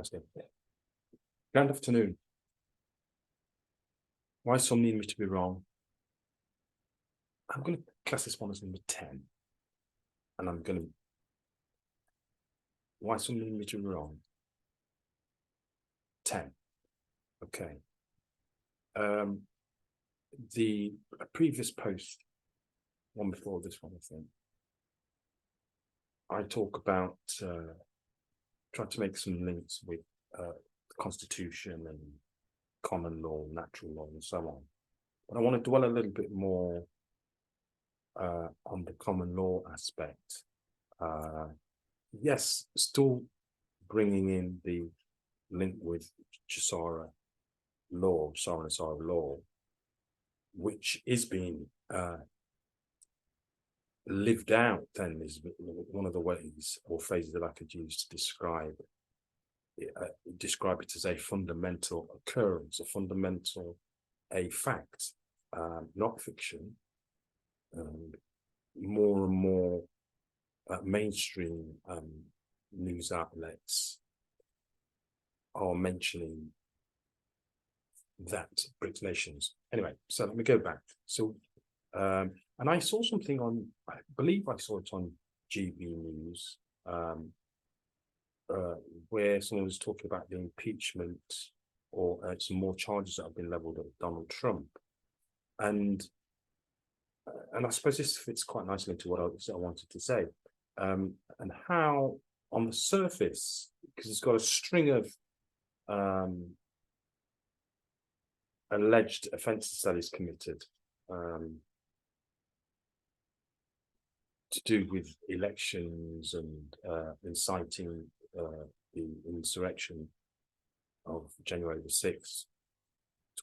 That's it. Good afternoon. Why some need me to be wrong? I'm going to class this one as number 10. And I'm going to... Why some need me to be wrong? 10. Okay. The previous post, one before this one, I think, I talk about trying to make some links with the Constitution and common law, natural law, and so on. But I want to dwell a little bit more on the common law aspect. Yes, still bringing in the link with Jisara law, Jisara law, which is being lived out. Then is one of the ways or phrases that I could use to describe it as a fundamental occurrence, a fact, not fiction. More and more mainstream news outlets are mentioning that BRICS nations. Anyway, so let me go back. So, and I saw something on, I believe I saw it on GB News, where someone was talking about the impeachment or some more charges that have been leveled at Donald Trump. And I suppose this fits quite nicely into what I wanted to say, and how on the surface, because it's got a string of alleged offences that is committed to do with elections and inciting the insurrection of January the 6th,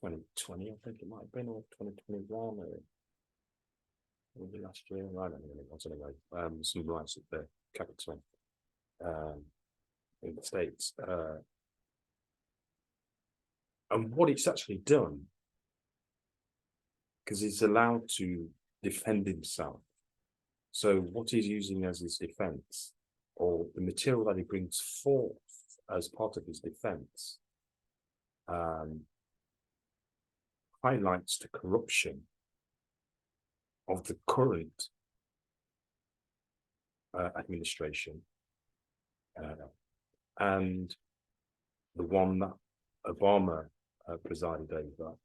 2020, I think it might have been, or 2021, or maybe last year. I don't know. Some rights at the Capitol in the States. And what it's actually done, because he's allowed to defend himself. So what he's using as his defense, or the material that he brings forth as part of his defense, highlights the corruption of the current administration and the one that Obama presided over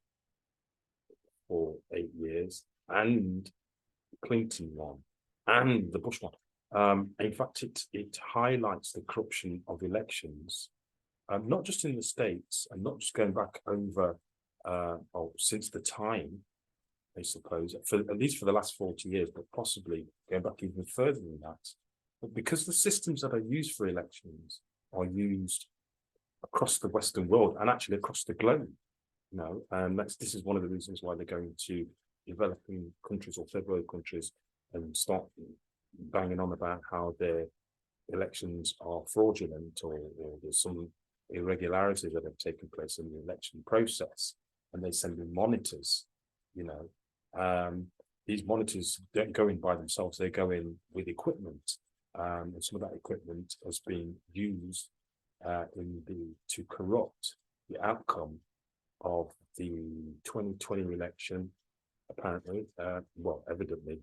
for 8 years, and Clinton one, and the Bush one. In fact, it highlights the corruption of elections, not just in the States, and not just going back over since the time, I suppose, at least for the last 40 years, but possibly going back even further than that. But because the systems that are used for elections are used across the Western world and actually across the globe, this is one of the reasons why they're going to developing countries or third world countries and start banging on about how their elections are fraudulent, or there's some irregularities that have taken place in the election process, and they send in monitors. These monitors don't go in by themselves, they go in with equipment, and some of that equipment has been used to corrupt the outcome of the 2020 election. Apparently, evidently,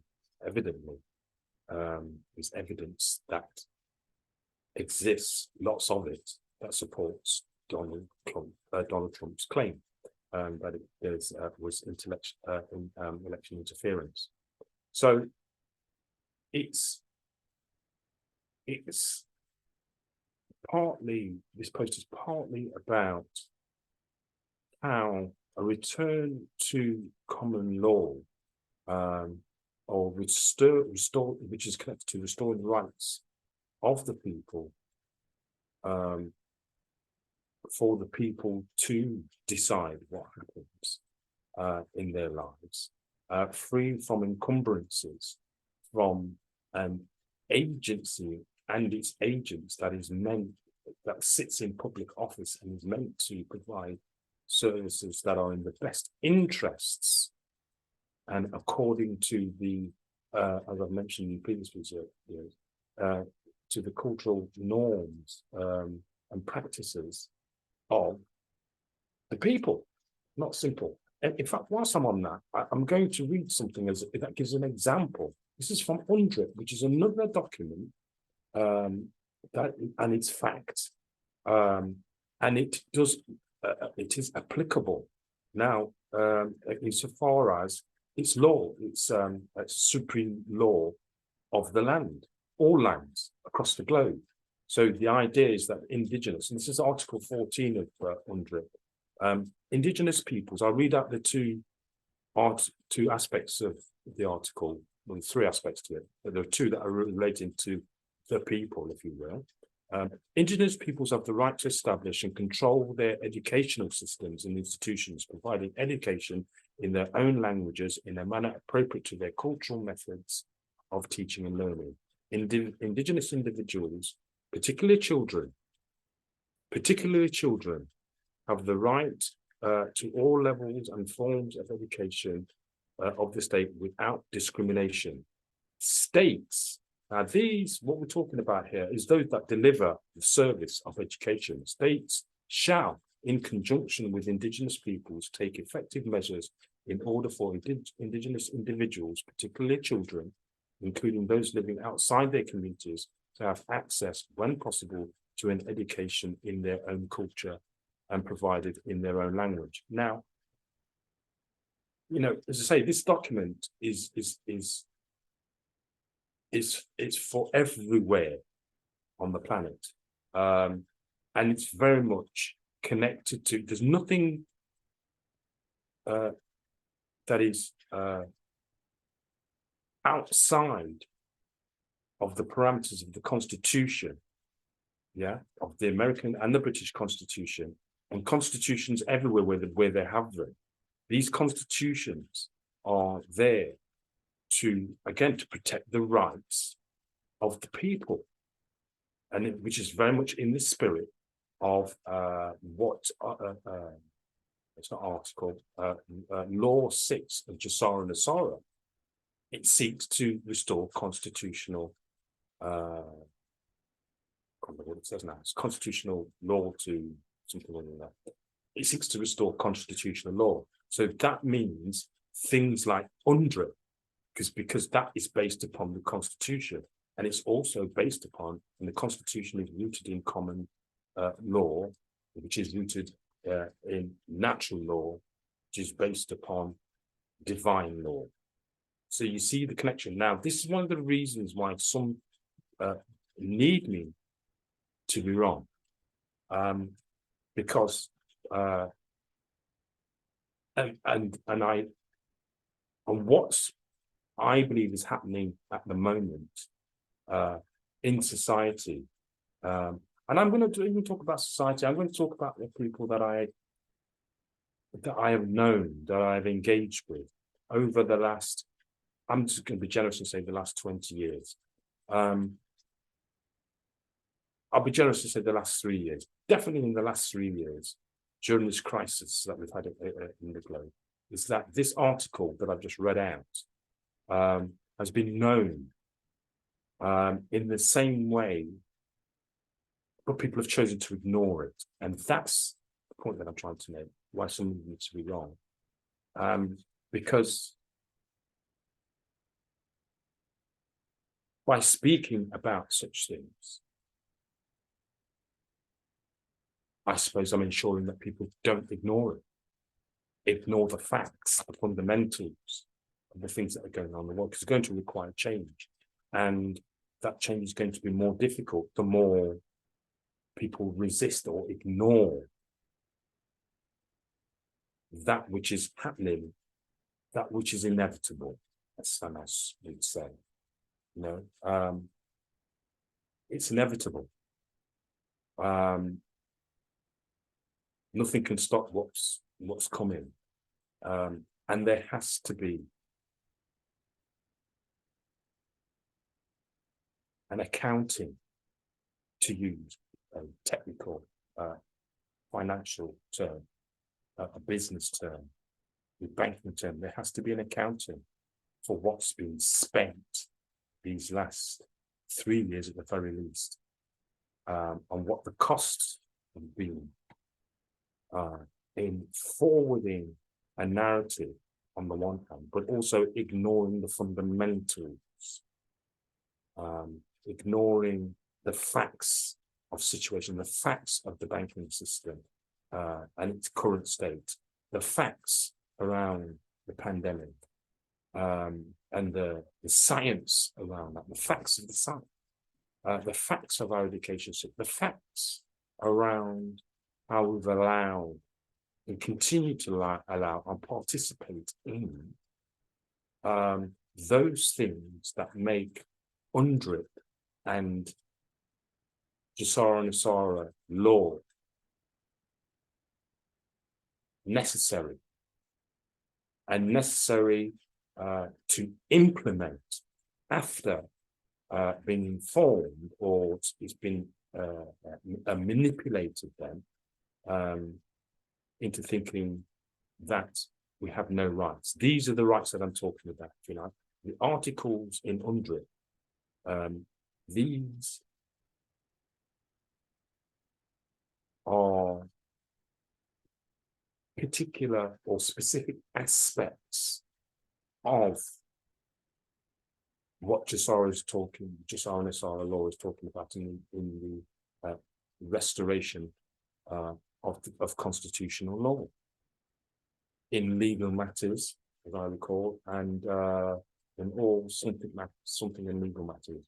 there's evidence that exists, lots of it, that supports Donald Trump's claim that there was election interference. So it's partly, this post is partly about how a return to common law, or restore, which is connected to restoring the rights of the people, for the people to decide what happens in their lives, free from encumbrances from an agency and its agents that sits in public office and is meant to provide services that are in the best interests and according to the, as I've mentioned in previous videos, to the cultural norms and practices of the people, not simple. And in fact, whilst I'm on that, I'm going to read something that gives an example. This is from UNDRIP, which is another document and it's fact, and it is applicable now insofar as it's law. It's supreme law of the land, all lands across the globe. So the idea is that indigenous, and this is Article 14 of UNDRIP, indigenous peoples. I'll read out the two aspects of the article. Well, three aspects to it, but there are two that are relating to the people, if you will. Indigenous peoples have the right to establish and control their educational systems and institutions, providing education in their own languages in a manner appropriate to their cultural methods of teaching and learning. Indigenous individuals, particularly children, have the right to all levels and forms of education of the state without discrimination. States, now these, what we're talking about here, is those that deliver the service of education. States shall, in conjunction with indigenous peoples, take effective measures in order for indigenous individuals, particularly children, including those living outside their communities, to have access, when possible, to an education in their own culture and provided in their own language. Now, you know, as I say, this document is for everywhere on the planet, and it's very much connected to. There's nothing that is outside of the parameters of the Constitution, of the American and the British Constitution, and constitutions everywhere where they have them. These constitutions are there to protect the rights of the people, and which is very much in the spirit of it's not article, Law 6 of Jasara Nasara. It seeks to restore constitutional, I can't remember what it says now, it's constitutional law to something like that. It seeks to restore constitutional law. So that means things like UNDRIP, because that is based upon the Constitution, and it's also based upon, and the Constitution is rooted in common law, which is rooted in natural law, which is based upon divine law. So you see the connection. Now, this is one of the reasons why some need me to be wrong, because what I believe is happening at the moment in society, and I'm going to even talk about society. I'm going to talk about the people that I have known, that I've engaged with over the last, I'm just going to be generous and say the last 20 years. I'll be generous to say the last 3 years. Definitely in the last 3 years, during this crisis that we've had in the globe, is that this article that I've just read out has been known in the same way, but people have chosen to ignore it. And that's the point that I'm trying to make, why some need to be wrong. Because by speaking about such things, I suppose I'm ensuring that people don't ignore it, ignore the facts, the fundamentals of the things that are going on in the world, because it's going to require change. And that change is going to be more difficult the more people resist or ignore that which is happening, that which is inevitable, as Sanas would say. You know, it's inevitable. Nothing can stop what's coming, and there has to be an accounting, to use a technical financial term, a business term, a banking term. There has to be an accounting for what's been spent these last 3 years at the very least. on what the costs have been in forwarding a narrative on the one hand, but also ignoring the fundamentals, ignoring the facts of situation, the facts of the banking system and its current state, the facts around the pandemic, and the science around that, the facts of the science, the facts of our education system, the facts around how we've allowed and continue to allow and participate in those things that make UNDRIP and Jasara Nusara law necessary, and necessary to implement after being informed, or it's been manipulated then into thinking that we have no rights. These are the rights that I'm talking about. You know, the articles in UNDRIP, these are particular or specific aspects of what Jasara Nusara law is talking about in the restoration of constitutional law in legal matters, as I recall, and in all something in legal matters.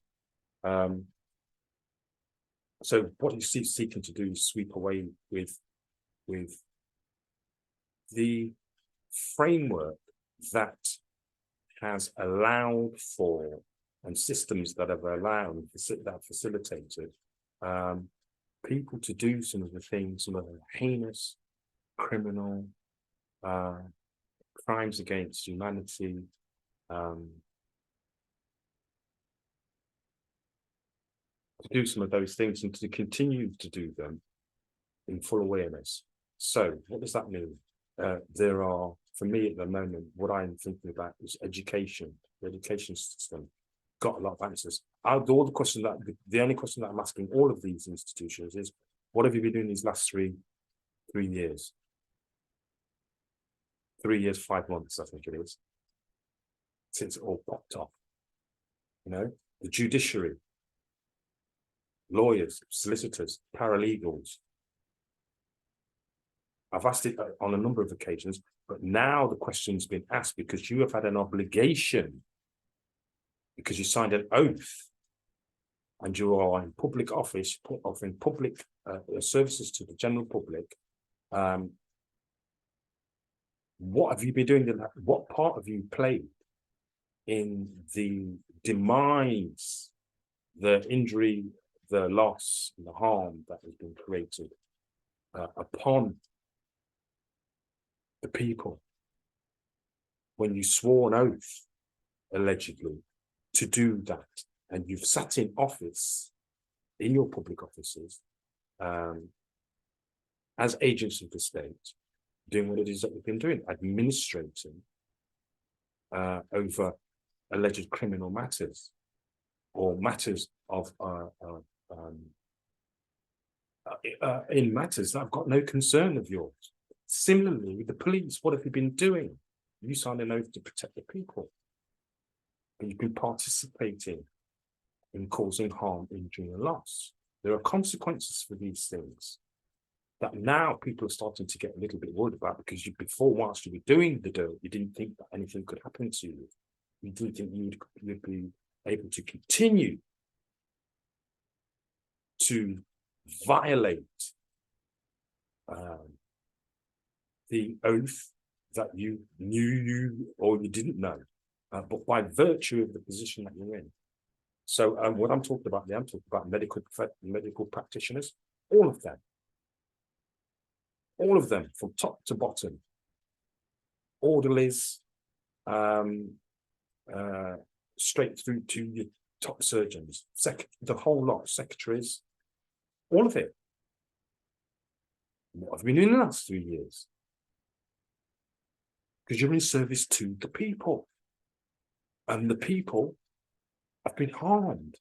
So what he's seeking to do is sweep away with the framework that has allowed for, and systems that have allowed, that facilitated people to do some of the things, some of the heinous, criminal crimes against humanity, to do some of those things and to continue to do them in full awareness. So what does that mean? There are, for me at the moment, what I'm thinking about is education. The education system got a lot of answers. The only question that I'm asking all of these institutions is, what have you been doing these last 3 years? 3 years, 5 months, I think it is, since it all popped off. You know, the judiciary, lawyers, solicitors, paralegals. I've asked it on a number of occasions, but now the question's been asked because you have had an obligation, because you signed an oath and you are in public office, offering public services to the general public. What have you been doing? What part have you played in the demise, the injury, the loss, and the harm that has been created upon the people when you swore an oath, allegedly, to do that, and you've sat in office, in your public offices, as agents of the state, doing what it is that we've been doing, administrating over alleged criminal matters, or matters of in matters that have got no concern of yours. Similarly, with the police, what have you been doing? You signed an oath to protect the people, and you've been participating in causing harm, injury, and loss. There are consequences for these things that now people are starting to get a little bit worried about, because before, whilst you were doing the dirt, you didn't think that anything could happen to you. You didn't think you'd be able to continue to violate the oath that you knew or you didn't know, but by virtue of the position that you're in. So what I'm talking about there, I'm talking about medical practitioners, all of them from top to bottom, orderlies, straight through to your top surgeons, the whole lot, secretaries, all of it. What have you been doing in the last 3 years? Because you're in service to the people, and the people have been harmed,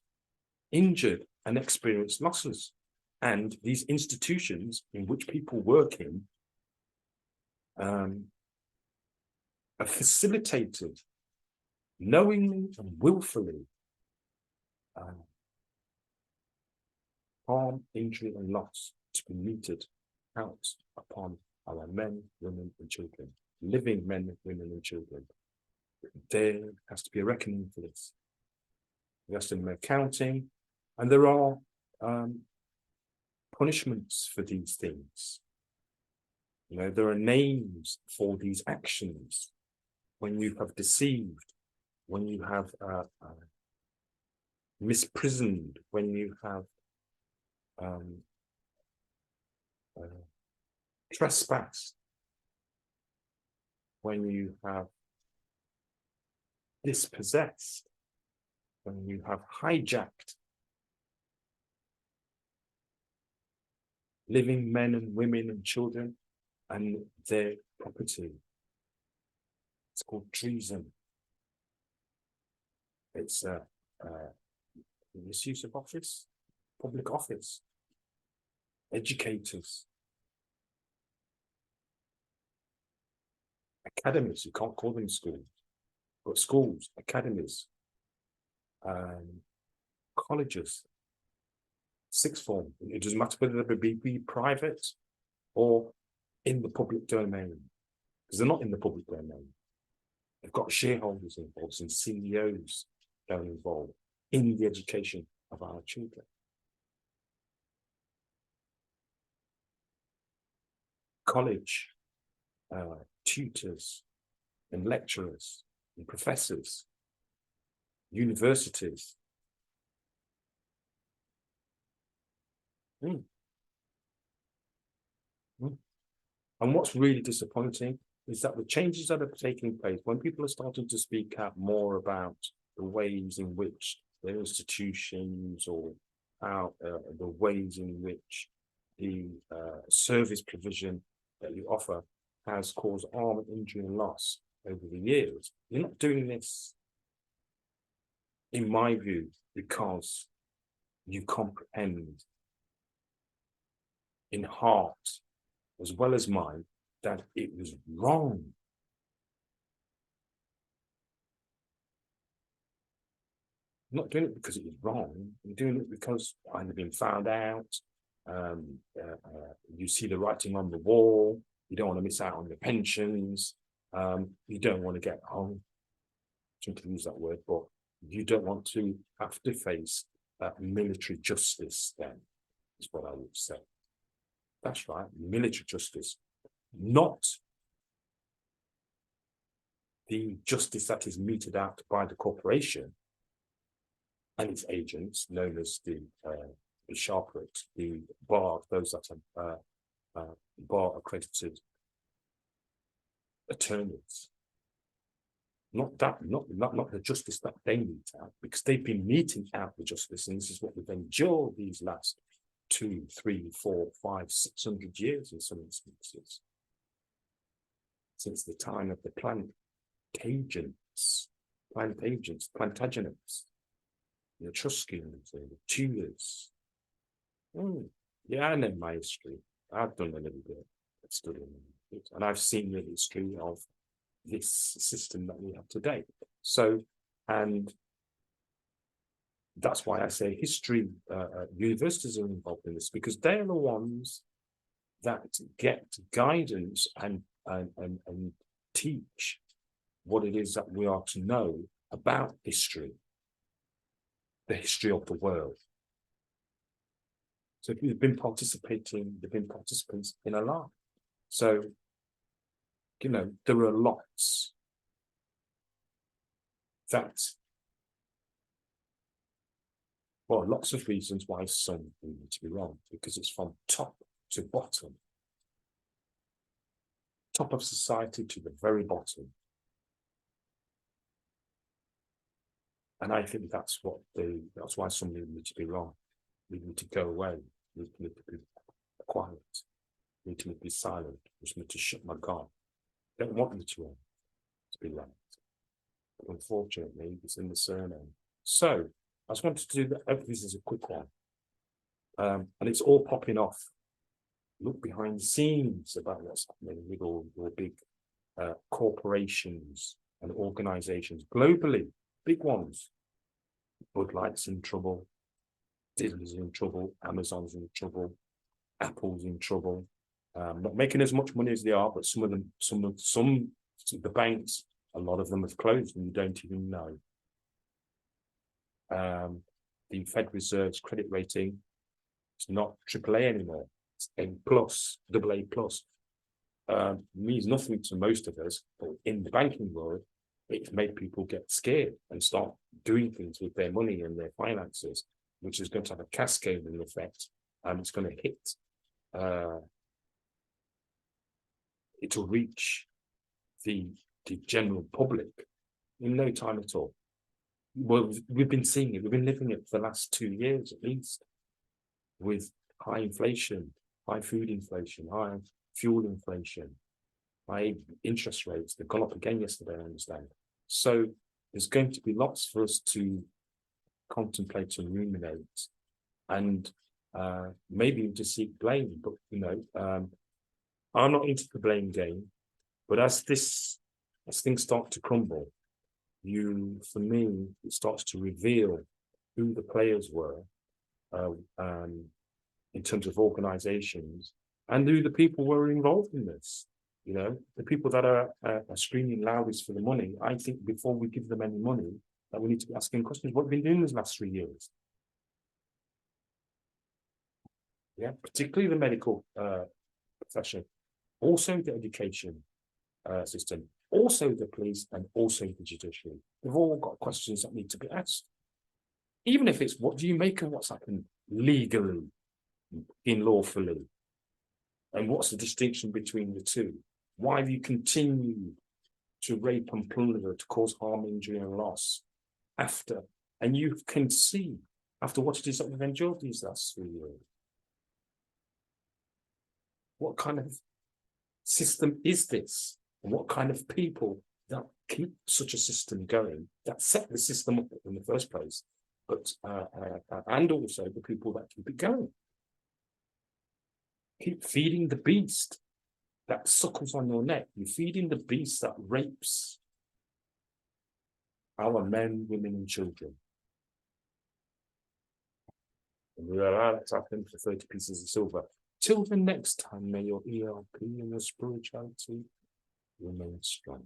injured, and experienced losses. And these institutions in which people work in are facilitated knowingly and willfully harm, injury, and loss to be meted out upon our men, women, and children, living men, women, and children. There has to be a reckoning for this. There has to be accounting, and there are punishments for these things. You know, there are names for these actions. When you have deceived, when you have misprisoned, when you have trespassed, when you have dispossessed, when you have hijacked living men and women and children and their property. It's called treason. It's misuse of office, public office, educators, academies. You can't call them schools, but schools, academies, colleges, sixth form. It doesn't matter whether they be private or in the public domain, because they're not in the public domain. They've got shareholders involved and CEOs that are involved in the education of our children. College tutors and lecturers and professors, universities. And what's really disappointing is that the changes that are taking place, when people are starting to speak out more about the ways in which their institutions or how the ways in which the service provision that you offer has caused harm, injury, and loss over the years. You're not doing this, in my view, because you comprehend in heart, as well as mind, that it was wrong. I'm not doing it because it was wrong. I'm doing it because I've been found out. You see the writing on the wall. You don't want to miss out on your pensions. You don't want to get home. I shouldn't use that word, but you don't want to have to face military justice. Then is what I would say. That's right, military justice, not the justice that is meted out by the corporation and its agents, known as the sharplet, the bar, those that are bar accredited attorneys. Not the justice that they mete out, because they've been meting out the justice, and this is what we've endured these last 2, 3, 4, 5, 600 years in some instances, since the time of the Plantagenets, the Etruscans, the Tudors. Yeah, I know my history. I've done a little bit of studying it, and I've seen the history of this system that we have today. So, and that's why I say history, universities are involved in this, because they're the ones that get guidance and teach what it is that we are to know about history, the history of the world. So they've been participants in a lot. So, you know, there are lots lots of reasons why some need to be wrong, because it's from top to bottom, top of society to the very bottom. And I think that's why some need to be wrong. We need to go away. We need to be quiet. We need to be silent. We need to shut my God. I don't want me to be right. But unfortunately, it's in the surname. So I just wanted to do that. This is a quick one. And it's all popping off. Look behind the scenes about what's happening with all big corporations and organizations globally, big ones. Bud Light's in trouble, Disney's in trouble, Amazon's in trouble, Apple's in trouble. Not making as much money as they are, but some of the banks, a lot of them have closed and you don't even know. The Fed Reserve's credit rating is not AAA anymore. It's A plus, AA plus. Means nothing to most of us, but in the banking world, it's made people get scared and start doing things with their money and their finances, which is going to have a cascading effect. It's going to hit. It'll reach the general public in no time at all. Well, we've been seeing it. We've been living it for the last 2 years at least, with high inflation, high food inflation, high fuel inflation, high interest rates. They've gone up again yesterday, I understand. So there's going to be lots for us to contemplate and ruminate, and maybe to seek blame. But I'm not into the blame game. But as things start to crumble, for me, it starts to reveal who the players were in terms of organizations, and who the people were involved in this. The people that are screaming loudest for the money. I think before we give them any money, that we need to be asking questions. What have we been doing these last 3 years? Yeah, particularly the medical profession, also the education system, also the police, and also the judiciary. They've all got questions that need to be asked. Even if it's, what do you make of what's happened legally, lawfully? And what's the distinction between the two? Why have you continued to rape and plunder, to cause harm, injury, and loss after? And you can see, after what it is that we've endured these last 3 years, what kind of system is this? And what kind of people that keep such a system going, that set the system up in the first place, but and also the people that keep it going. Keep feeding the beast that suckles on your neck. You're feeding the beast that rapes our men, women, and children. And we allow that to happen for 30 pieces of silver. Till the next time, may your ELP and your spirituality remain strong.